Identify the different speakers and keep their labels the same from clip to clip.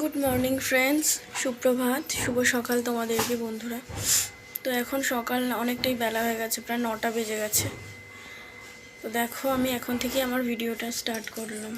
Speaker 1: Good morning friends, সুপ্রভাত, শুভ সকাল তোমাদেরকে বন্ধুরা। তো এখন সকাল অনেকটাই বেলা হয়ে গেছে, প্রায় 9টা বেজে গেছে। তো দেখো, আমি এখন থেকে আমার ভিডিওটা স্টার্ট করলাম।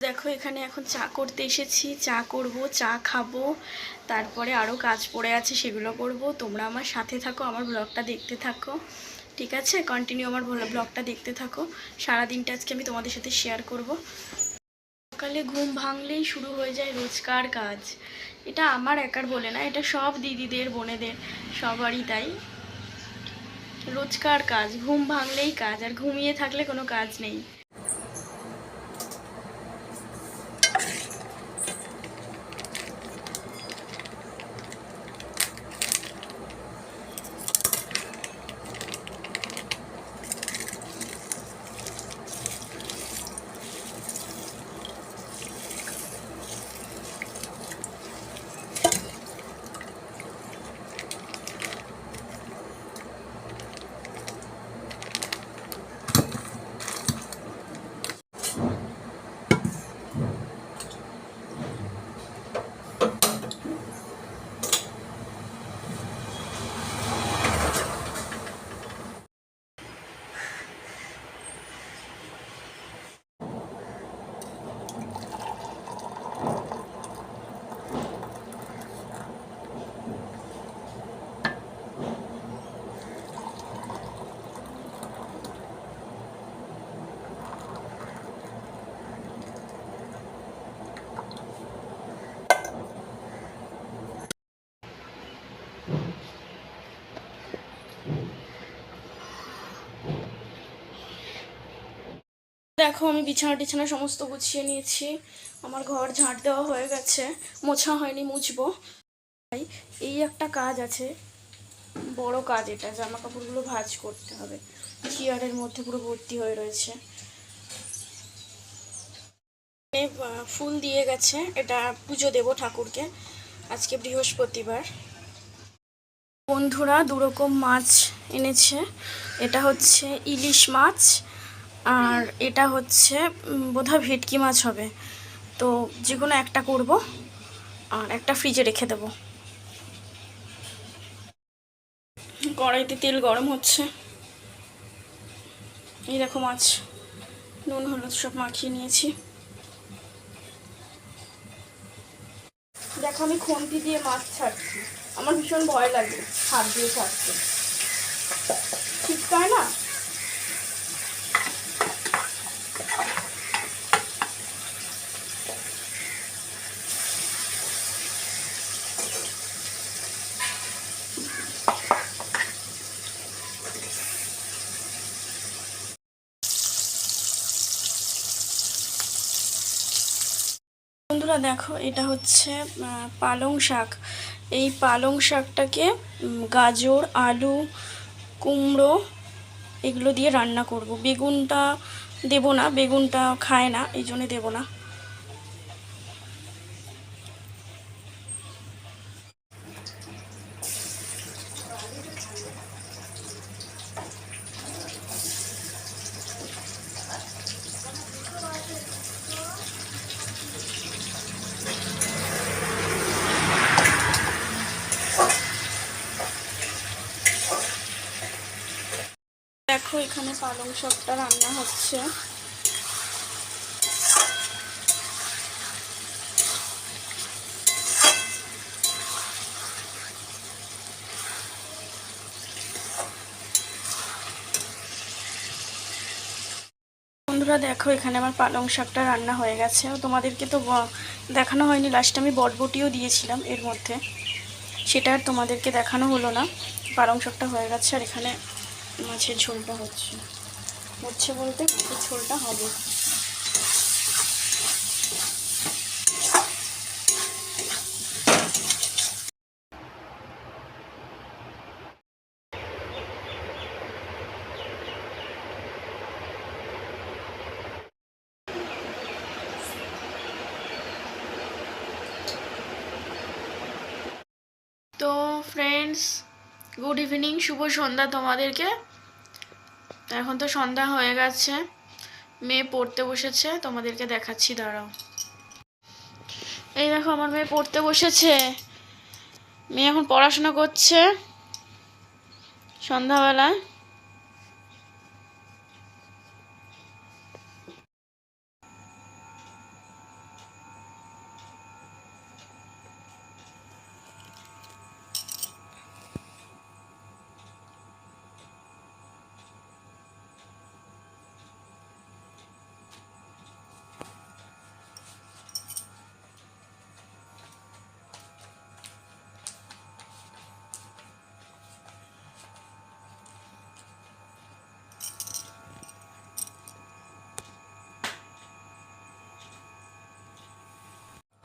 Speaker 1: দেখো, এখানে এখন চা করতে এসেছি। চা করব, চা খাবো, তারপরে আরও কাজ পড়ে আছে, সেগুলো করব। তোমরা আমার সাথে থাকো, আমার ব্লগটা দেখতে থাকো, ঠিক আছে? কন্টিনিউ আমার ব্লগটা দেখতে থাকো। সারাদিনটা আজকে আমি তোমাদের সাথে শেয়ার করব। সকালে ঘুম ভাঙলেই শুরু হয়ে যায় রোজকার কাজ। এটা আমার একার বলে না, এটা সব দিদিদের, বোনেদের, সবারই তাই। রোজকার কাজ, ঘুম ভাঙলেই কাজ, আর ঘুমিয়ে থাকলে কোনো কাজ নেই। দেখো, আমি বিছানা টিছানা সমস্ত গুছিয়ে নিয়েছি। আমার ঘর ঝাঁট দেওয়া হয়ে গেছে, মোছা হয়নি, মুছবো। এই একটা কাজ আছে, বড় কাজ এটা। জামা কাপড়গুলো ভাঁজ করতে হবে, চেয়ারের মধ্যে পুরো ভর্তি হয়ে রয়েছে। ফুল দিয়ে গেছে, এটা পুজো দেব ঠাকুরকে। আজকে বৃহস্পতিবার, বন্ধুরা দুরকম মাছ এনেছে, এটা হচ্ছে ইলিশ মাছ আর এটা হচ্ছে বোধহয় ভেটকি মাছ হবে। তো যে কোনো একটা করব আর একটা ফ্রিজে রেখে দেব। কড়াইতে তেল গরম হচ্ছে, এই দেখো মাছ, নুন হলুদ সব মাখিয়ে নিয়েছি। দেখো আমি খুন্তি দিয়ে মাছ ছাড়ছি, আমার ভীষণ ভয় লাগে হাত দিয়ে ছাড়তে, ঠিক তাই না? বন্ধুরা দেখো এটা হচ্ছে পালং শাক। এই পালং শাকটাকে গাজর, আলু, কুমড়ো এগুলো দিয়ে রান্না করব। বেগুনটা দেব না, বেগুনটা খায় না, এই জন্যে দেবো না। দেখো এখানে পালং শাকটা রান্না হচ্ছে। বন্ধুরা দেখো এখানে আমার পালং শাকটা রান্না হয়ে গেছে। তোমাদেরকে তো দেখানো হয়নি, লাস্টে আমি বটবটিও দিয়েছিলাম এর মধ্যে, সেটা আর তোমাদেরকে দেখানো হলো না। পালং শাকটা হয়ে গেছে আর এখানে মাছের ঝোলটা হচ্ছে, হচ্ছে বলতে মাছের ঝোলটা হবে। তো ফ্রেন্ডস, গুড ইভিনিং, শুভ সন্ধ্যা তোমাদেরকে। এখন তো সন্ধ্যা হয়ে গেছে, মেয়ে পড়তে বসেছে, তোমাদেরকে দেখাচ্ছি, দাঁড়াও। এই দেখো আমার মেয়ে পড়তে বসেছে, মেয়ে এখন পড়াশোনা করছে সন্ধ্যাবেলায়।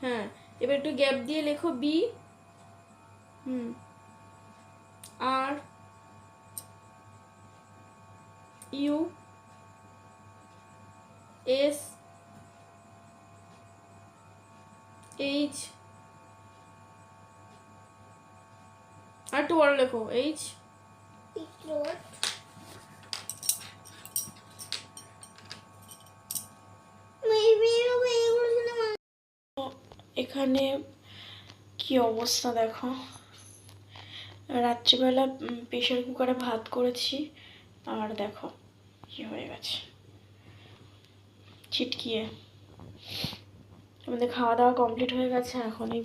Speaker 1: হ্যাঁ, এবার একটু গ্যাপ দিয়ে লেখো বি, আর ইউ এস এইচ, আর একটু বড় লেখো এইচ। এখানে কি অবস্থা দেখো, রাত্রিবেলা প্রেশার কুকারে ভাত করেছি আর দেখো কি হয়ে গেছে, ছিটকিয়ে। আমাদের খাওয়া দাওয়া কমপ্লিট হয়ে গেছে, এখন এই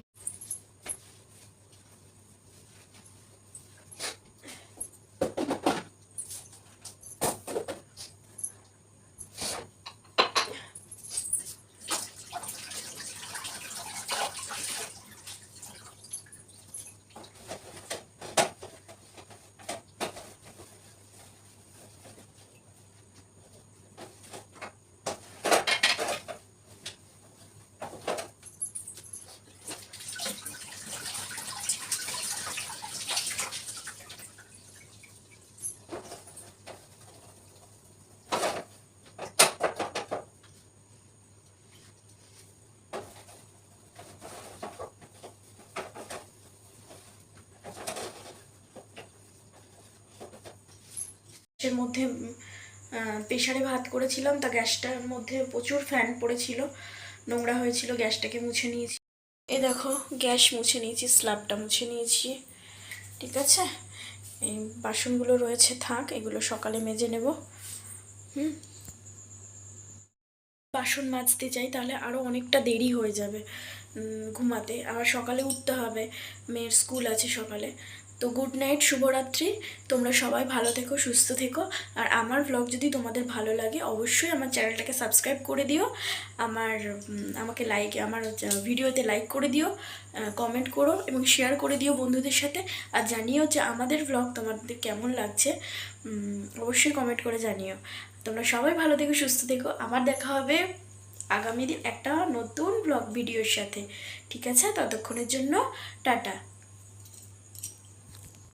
Speaker 1: এর মধ্যে প্রেশারে ভাত করেছিলাম, তা গ্যাসটার মধ্যে প্রচুর ফ্যান পড়েছিল, নোংরা হয়েছিল, গ্যাসটাকে মুছে নিয়েছি। এ দেখো গ্যাস মুছে নিয়েছি, স্ল্যাবটা মুছে নিয়েছি, ঠিক আছে। এই বাসনগুলো রয়েছে, থাক, এগুলো সকালে মেজে নেব। বাসন মাজতে যাই তাহলে আরও অনেকটা দেরি হয়ে যাবে ঘুমাতে, আবার সকালে উঠতে হবে, মেয়ের স্কুল আছে সকালে। তো গুড নাইট, শুভরাত্রি। তোমরা সবাই ভালো থেকো, সুস্থ থেকো। আর আমার ব্লগ যদি তোমাদের ভালো লাগে অবশ্যই আমার চ্যানেলটাকে সাবস্ক্রাইব করে দিও, আমাকে আমার ভিডিওতে লাইক করে দিও, কমেন্ট করো এবং শেয়ার করে দিও বন্ধুদের সাথে। আর জানিও যে আমাদের ব্লগ তোমাদের কেমন লাগছে, অবশ্যই কমেন্ট করে জানিও। তোমরা সবাই ভালো থেকো, সুস্থ থেকো। আবার দেখা হবে আগামী দিন একটা নতুন ব্লগ ভিডিওর সাথে, ঠিক আছে। ততক্ষণের জন্য টাটা।